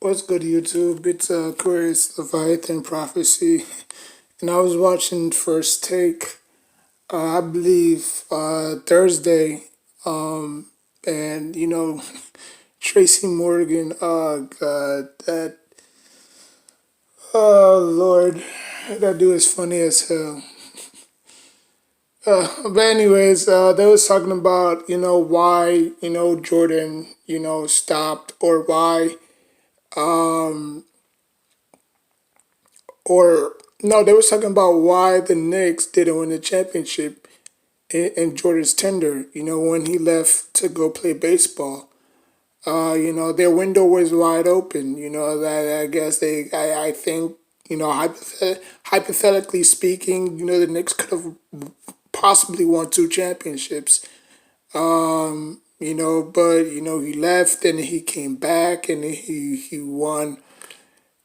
What's good, YouTube? It's Aquarius Leviathan Prophecy, and I was watching First Take, I believe Thursday, and Tracy Morgan. Oh God, oh Lord, that dude is funny as hell. But anyways, they was talking about why Jordan stopped or why or no, they was talking about why the Knicks didn't win the championship in Jordan's tender, when he left to go play baseball. Their window was wide open. That I guess I think, hypothetically speaking, the Knicks could have possibly won two championships. But he left and he came back and he won.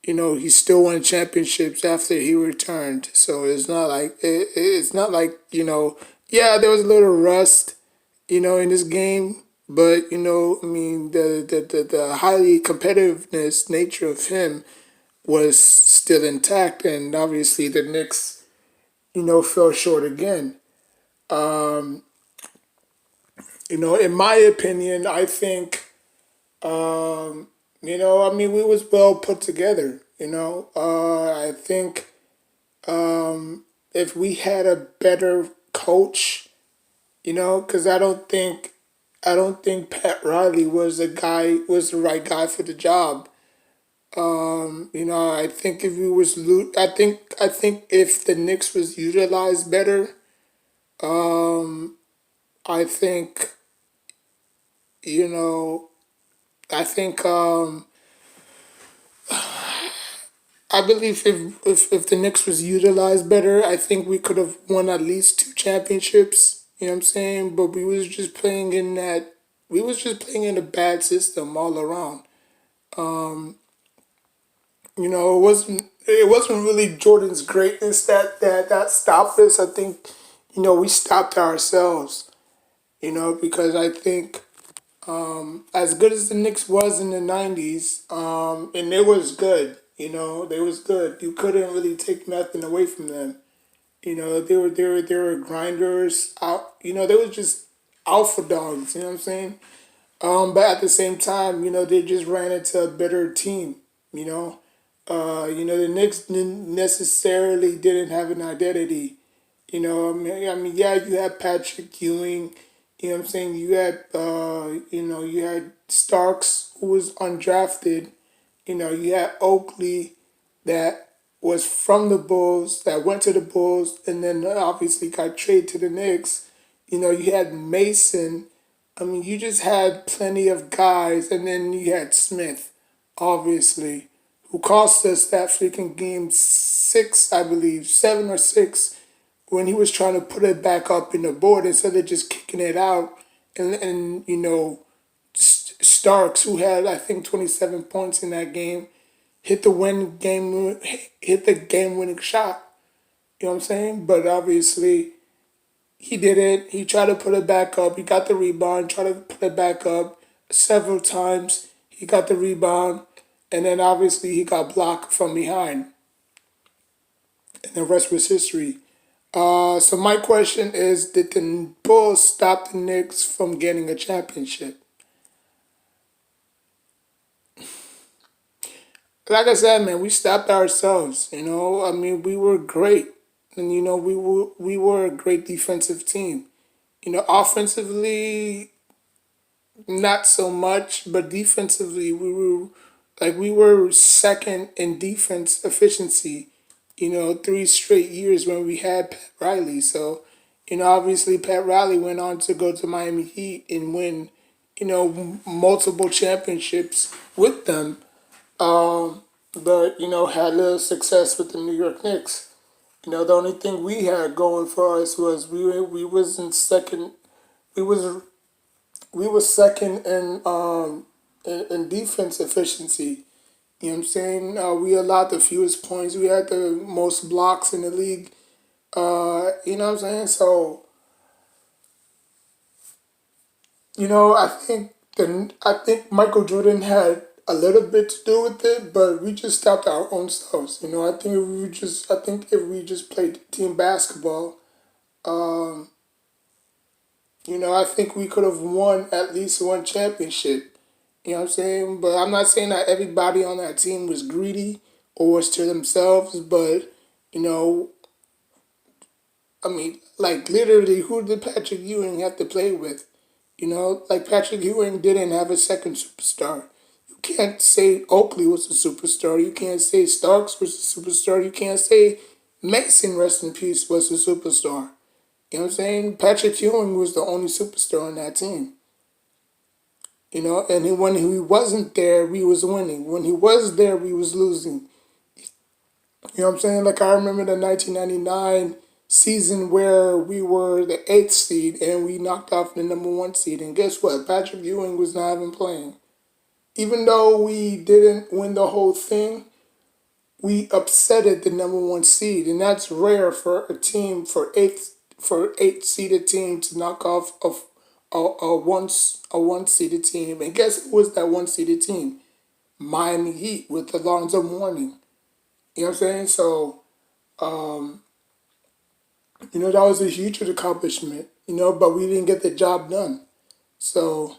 He still won championships after he returned. So it's not like yeah, there was a little rust in this game, but I mean, the highly competitiveness nature of him was still intact, and obviously the Knicks, fell short again. Um, in my opinion, I think, I mean, we was well put together. I think if we had a better coach, because I don't think Pat Riley was the right guy for the job. I think if we was I think if the Knicks was utilized better, I think you know I think I believe if the Knicks was utilized better, I think we could have won at least two championships. You know what I'm saying? But we was just playing in a bad system all around. It wasn't really Jordan's greatness that stopped us. I think, we stopped ourselves, because I think as good as the Knicks was in the '90s, and they was good, they was good. You couldn't really take nothing away from them. They were grinders out. They were just alpha dogs. You know what I'm saying? But at the same time, they just ran into a better team. You know, the Knicks didn't necessarily didn't have an identity. I mean, yeah, you had Patrick Ewing. You know what I'm saying? You had Starks who was undrafted. You had Oakley that was from the Bulls that went to the Bulls and then obviously got traded to the Knicks. You had Mason. I mean, you just had plenty of guys, and then you had Smith, obviously, who cost us that freaking game six, I believe, seven or six, when he was trying to put it back up in the board instead of just kicking it out. And Starks, who had I think 27 points in that game, hit the game winning shot. You know what I'm saying? But obviously he did it. He tried to put it back up. He got the rebound, tried to put it back up several times. He got the rebound, and then obviously he got blocked from behind, and the rest was history. So my question is, did the Bulls stop the Knicks from getting a championship? Like I said, man, we stopped ourselves. I mean, we were great, and we were a great defensive team. Offensively, not so much, but defensively, we were second in defense efficiency. 3 straight years when we had Pat Riley. So, obviously Pat Riley went on to go to Miami Heat and win, multiple championships with them. But had little success with the New York Knicks. The only thing we had going for us was we was in second. We was we was second in defense efficiency. You know what I'm saying? We allowed the fewest points. We had the most blocks in the league. You know what I'm saying? So I think Michael Jordan had a little bit to do with it, but we just stopped our own selves. I think if we just played team basketball, um, I think we could have won at least one championship. You know what I'm saying? But I'm not saying that everybody on that team was greedy or was to themselves, but you know, I mean, like literally, who did Patrick Ewing have to play with? Like Patrick Ewing didn't have a second superstar. You can't say Oakley was a superstar. You can't say Starks was a superstar. You can't say Mason, rest in peace, was a superstar. You know what I'm saying? Patrick Ewing was the only superstar on that team. When he wasn't there, we was winning. When he was there, we was losing. You know what I'm saying? Like I remember the 1999 season where we were the eighth seed and we knocked off the number one seed. And guess what? Patrick Ewing was not even playing. Even though we didn't win the whole thing, we upsetted the number one seed, and that's rare for a team for eight seeded team to knock off a one seeded team. And guess who was that one seeded team? Miami Heat with Alonzo Mourning. You know what I'm saying? So that was a huge accomplishment. But we didn't get the job done. So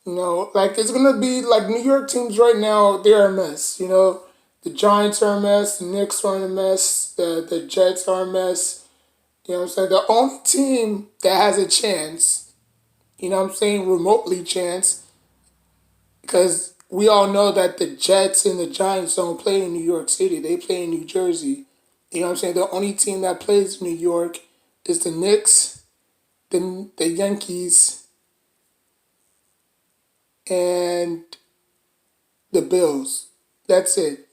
like it's gonna be like New York teams right now. They're a mess. The Giants are a mess. The Knicks are a mess. The Jets are a mess. You know what I'm saying? The only team that has a chance, remotely chance, because we all know that the Jets and the Giants don't play in New York City. They play in New Jersey. You know what I'm saying? The only team that plays in New York is the Knicks, the Yankees, and the Bills. That's it.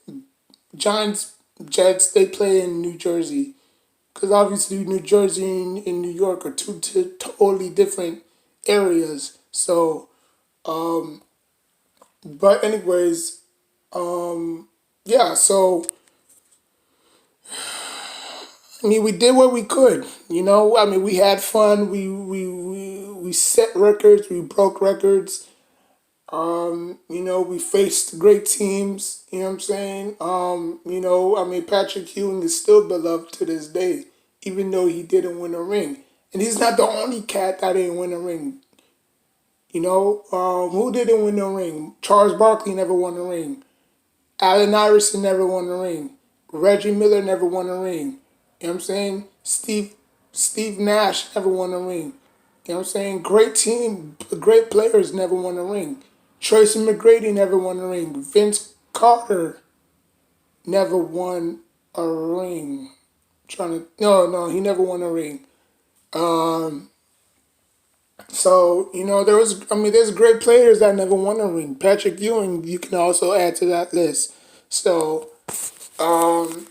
Giants, Jets, they play in New Jersey. Because obviously New Jersey and New York are two totally different areas. So, but anyways, yeah. So I mean, we did what we could. I mean, we had fun. We set records. We broke records. We faced great teams. You know what I'm saying? I mean, Patrick Ewing is still beloved to this day, even though he didn't win a ring. And he's not the only cat that didn't win a ring. Who didn't win a ring? Charles Barkley never won a ring. Allen Iverson never won a ring. Reggie Miller never won a ring. You know what I'm saying? Steve Nash never won a ring. You know what I'm saying? Great team, great players never won a ring. Tracy McGrady never won a ring. Vince Carter never won a ring. No, he never won a ring. Um, so there's great players that never won a ring. Patrick Ewing, you can also add to that list. So, um,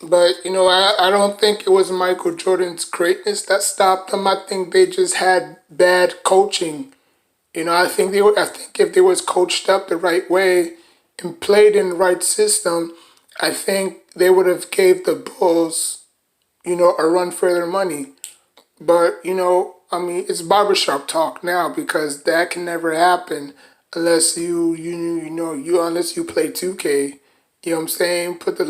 but I don't think it was Michael Jordan's greatness that stopped them. I think they just had bad coaching. I think if they was coached up the right way and played in the right system, I think they would have gave the Bulls, a run for their money. But I mean, it's barbershop talk now because that can never happen unless unless you play 2K. You know what I'm saying? Put the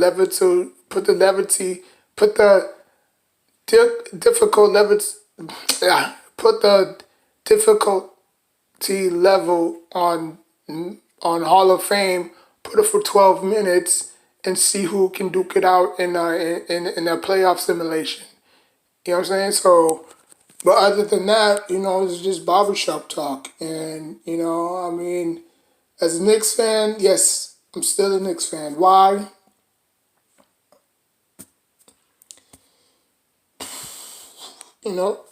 difficult levels, yeah, put the difficulty level on Hall of Fame. Put it for 12 minutes and see who can duke it out in a playoff simulation. You know what I'm saying? So, but other than that, it's just barbershop talk. And, I mean, as a Knicks fan, yes, I'm still a Knicks fan. Why?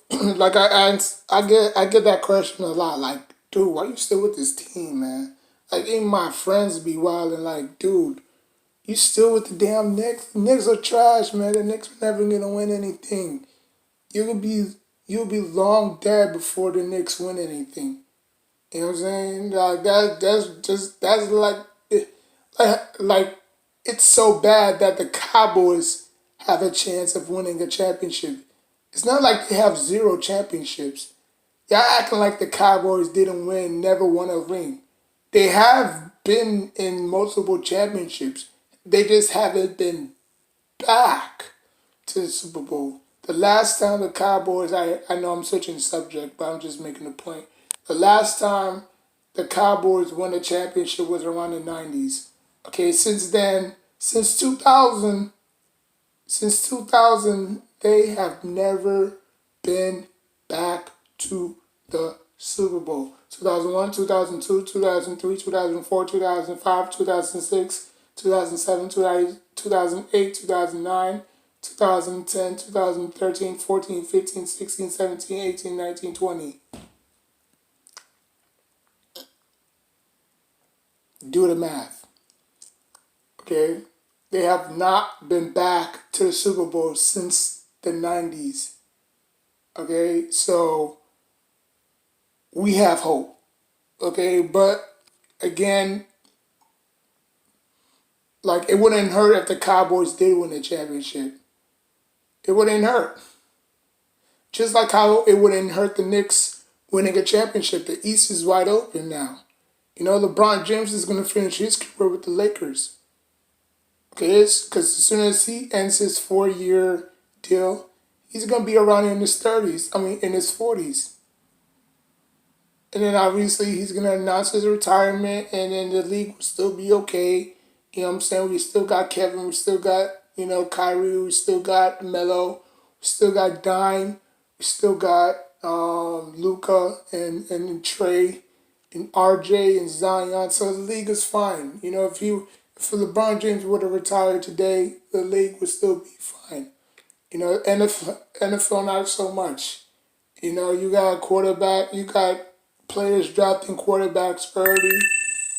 Like I get that question a lot. Like, dude, why you still with this team, man? Like, even my friends be wild and like, dude, you still with the damn Knicks? Knicks are trash, man. The Knicks are never gonna win anything. You'll be you'll be long dead before the Knicks win anything. You know what I'm saying? Like that's like it's so bad that the Cowboys have a chance of winning a championship. It's not like they have zero championships. Y'all acting like the Cowboys didn't win, never won a ring. they have been in multiple championships. They just haven't been back to the Super Bowl. The last time the Cowboys, I know I'm switching the subject, but I'm just making a point. The last time the Cowboys won a championship was around the 90s. Okay, since then, since 2000, they have never been back to the Super Bowl. 2001, 2002, 2003, 2004, 2005, 2006, 2007, 2008, 2009, 2010, 2013, 14, 15, 16, 17, 18, 19, 20. Do the math. Okay? They have not been back to the Super Bowl since the 90s. Okay? So we have hope. Okay? But again, like it wouldn't hurt if the Cowboys did win the championship. It wouldn't hurt. Just like how it wouldn't hurt the Knicks winning a championship. The East is wide open now. You know, LeBron James is going to finish his career with the Lakers. Okay, because as soon as he ends his 4 year deal, he's going to be around in his 30s. I mean, in his 40s. And then obviously he's going to announce his retirement, and then the league will still be okay. You know what I'm saying? We still got Kevin, we still got, Kyrie, we still got Melo, we still got Dime, we still got Luca and Trey and RJ and Zion. So the league is fine. You know, if LeBron James would have retired today, the league would still be fine. You know, NFL not so much. You know, you got a quarterback, you got players drafting quarterbacks early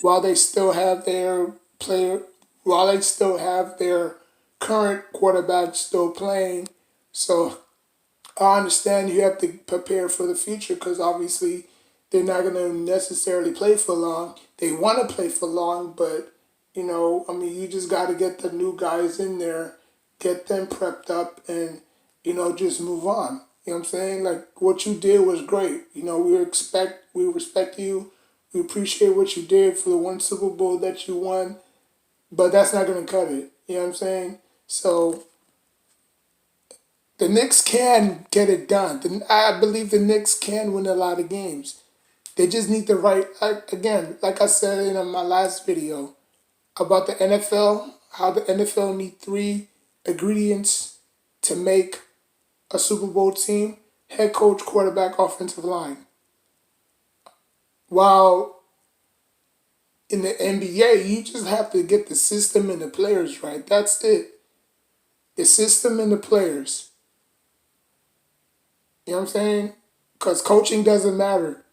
while they still have their player, while they still have their current quarterback still playing. So I understand you have to prepare for the future because obviously they're not going to necessarily play for long. They want to play for long, but I mean, you just got to get the new guys in there, get them prepped up, and just move on. You know what I'm saying? Like what you did was great. We respect you. We appreciate what you did for the one Super Bowl that you won, but that's not gonna cut it. You know what I'm saying? So the Knicks can get it done. I believe the Knicks can win a lot of games. They just need the right. Again, like I said in my last video about the NFL, how the NFL need three ingredients to make a Super Bowl team: head coach, quarterback, offensive line. While in the NBA, you just have to get the system and the players right. That's it. The system and the players. You know what I'm saying? Because coaching doesn't matter.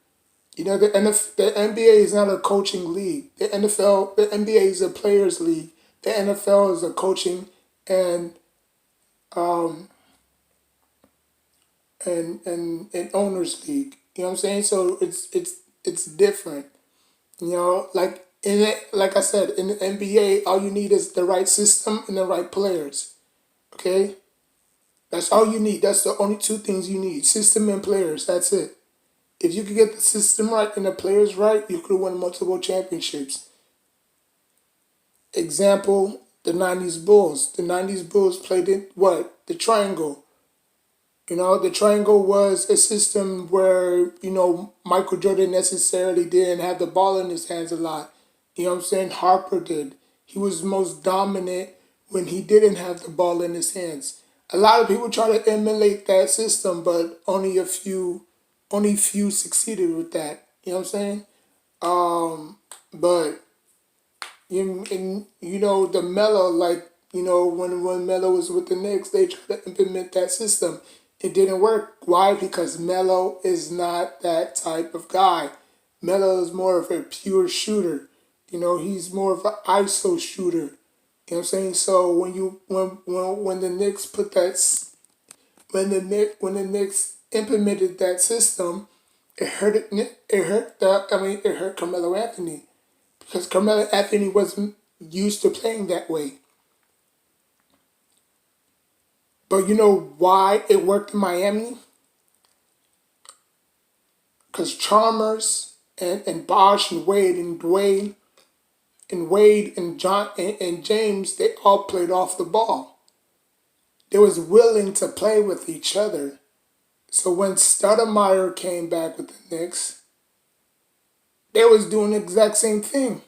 The NBA is not a coaching league. The NBA is a players league. The NFL is a coaching and um, and owners league. You know what I'm saying? So it's different. Like I said, in the NBA, all you need is the right system and the right players. Okay, that's all you need. That's the only two things you need: system and players. That's it. If you could get the system right and the players right, you could win multiple championships. Example: the '90s Bulls. The '90s Bulls played in what? The triangle. The triangle was a system where, Michael Jordan necessarily didn't have the ball in his hands a lot. You know what I'm saying? Harper did. He was most dominant when he didn't have the ball in his hands. A lot of people try to emulate that system, but only few succeeded with that. You know what I'm saying? But the Melo, like, when Melo was with the Knicks, they tried to implement that system. It didn't work. Why? Because Melo is not that type of guy. Melo is more of a pure shooter. He's more of an ISO shooter. You know what I'm saying? So when the Knicks put that when the Knicks implemented that system, it hurt Carmelo Anthony because Carmelo Anthony wasn't used to playing that way. But you know why it worked in Miami? Because Chalmers and Bosh and Wade and Dwayne and Wade and John and James, they all played off the ball. They was willing to play with each other. So when Stoudemire came back with the Knicks, they was doing the exact same thing.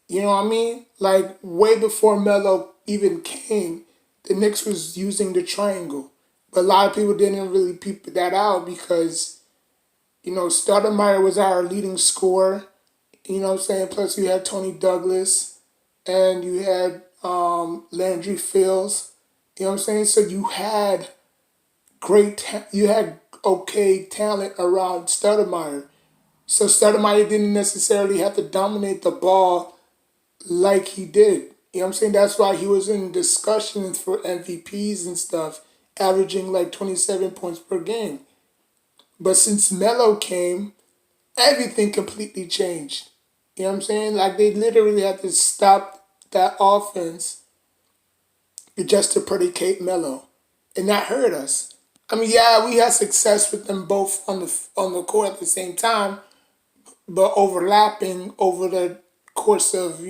You know what I mean? Like way before Melo even came, the Knicks was using the triangle. But a lot of people didn't really peep that out because, Stoudemire was our leading scorer. You know what I'm saying? Plus you had Tony Douglas and you had Landry Fields. You know what I'm saying? So you had you had okay talent around Stoudemire. So Stoudemire didn't necessarily have to dominate the ball like he did. You know what I'm saying? That's why he was in discussions for MVPs and stuff, averaging like 27 points per game. But since Melo came, everything completely changed. You know what I'm saying? Like they literally had to stop that offense just to predicate Melo. And that hurt us. I mean, yeah, we had success with them both on the court at the same time, but overlapping over the course of,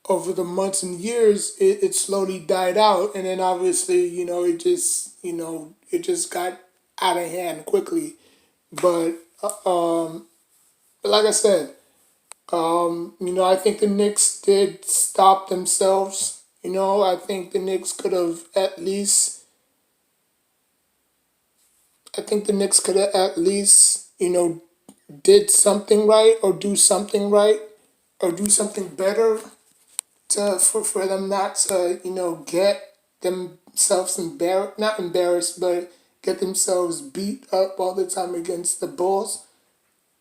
over the months and years, it slowly died out. And then obviously, it just got out of hand quickly. But, but like I said, I think the Knicks did stop themselves. I think the Knicks could have at least, I think the Knicks could have at least, did something right or do something right or do something better for them not to, get themselves not embarrassed, but get themselves beat up all the time against the Bulls.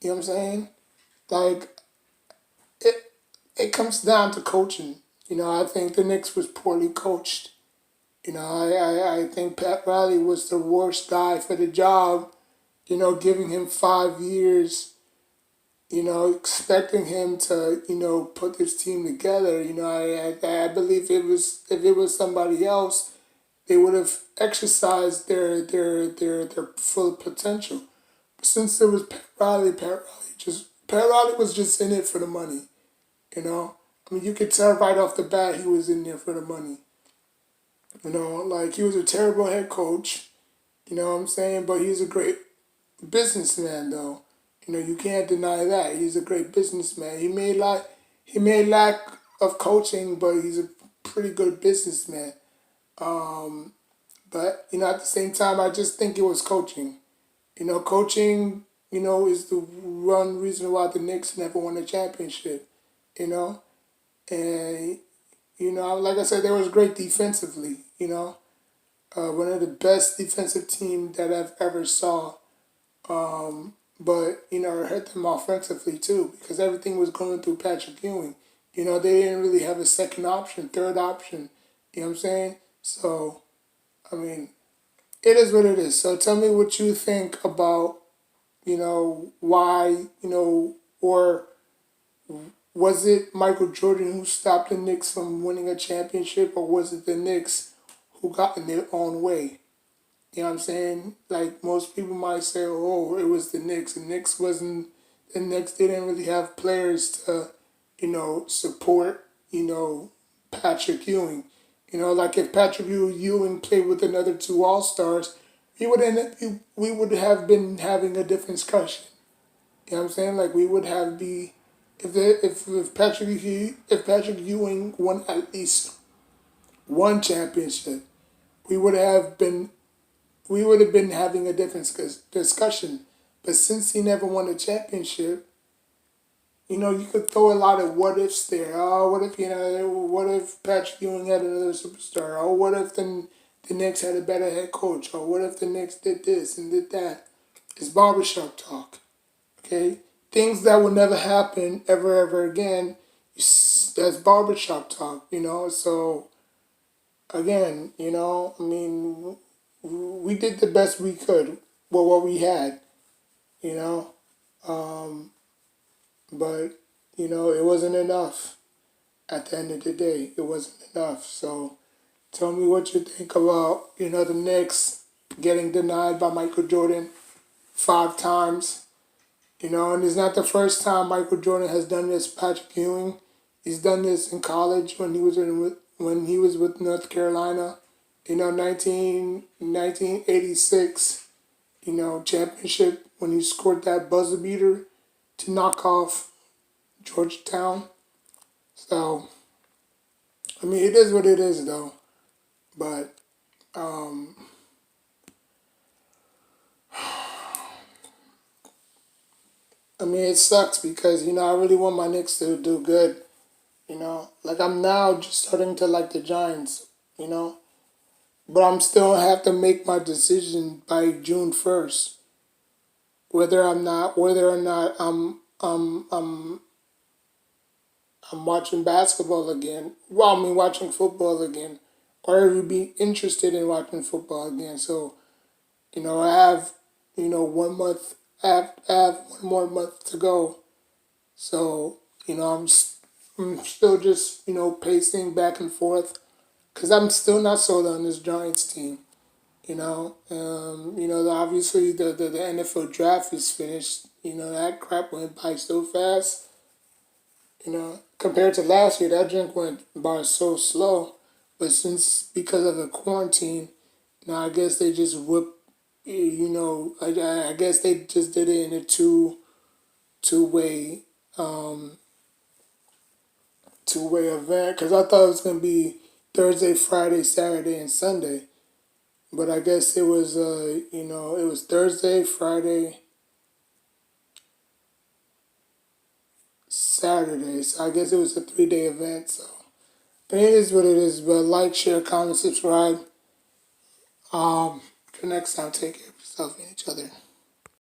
You know what I'm saying? Like, it, it comes down to coaching. I think the Knicks was poorly coached. I think Pat Riley was the worst guy for the job, giving him 5 years, expecting him to, put this team together. I believe if it was somebody else, they would have exercised their full potential. But since it was Pat Riley was just in it for the money. You know, I mean, you could tell right off the bat he was in there for the money. Like he was a terrible head coach. You know what I'm saying? But he's a great businessman, though. You can't deny that he's a great businessman. He may lack of coaching, but he's a pretty good businessman. But at the same time, I just think it was coaching. Coaching, is the one reason why the Knicks never won a championship. You know, and like I said, they was great defensively. One of the best defensive team that I've ever saw. But it hurt them offensively too because everything was going through Patrick Ewing. They didn't really have a second option, third option. You know what I'm saying? So I mean, it is what it is. So tell me what you think about why or was it Michael Jordan who stopped the Knicks from winning a championship, or was it the Knicks who got in their own way? You know what I'm saying? Like most people might say, oh, it was the Knicks. The Knicks wasn't. The Knicks didn't really have players to, support, Patrick Ewing. Like if Patrick Ewing played with another two All Stars, we would have been having a different discussion. You know what I'm saying? Like we would have be if Patrick Ewing won at least one championship, we would have been we would have been having a different discussion. But since he never won a championship, you could throw a lot of what ifs there. Oh, what if Patrick Ewing had another superstar? Oh, what if the Knicks had a better head coach? Or what if the Knicks did this and did that? It's barbershop talk, okay? Things that will never happen ever again. That's barbershop talk, So again, I mean, we did the best we could with what we had, you know. Um, but it wasn't enough. At the end of the day, it wasn't enough. So tell me what you think about the Knicks getting denied by Michael Jordan 5 times. And it's not the first time Michael Jordan has done this. Patrick Ewing, he's done this in college when he was with North Carolina. 1986. Championship when he scored that buzzer beater to knock off Georgetown. So I mean, it is what it is, though. But I mean, it sucks because I really want my Knicks to do good. Like I'm now just starting to like the Giants. You know, but I'm still have to make my decision by June 1st whether or not I'm watching basketball again. Well, I mean watching football again, or even be interested in watching football again. So I have 1 month. I have 1 more month to go. So I'm still just pacing back and forth because I'm still not sold on this Giants team. Obviously the NFL draft is finished. That crap went by so fast. Compared to last year, that drink went by so slow. But since because of the quarantine, now I guess they just whip. I guess they just did it in a two way um, two-way event because I thought it was gonna be Thursday, Friday, Saturday, and Sunday. But I guess it was Thursday, Friday, Saturday. So I guess it was a 3-day event. So but it is what it is. But like, share, comment, subscribe. Till next time, take care of yourself and each other.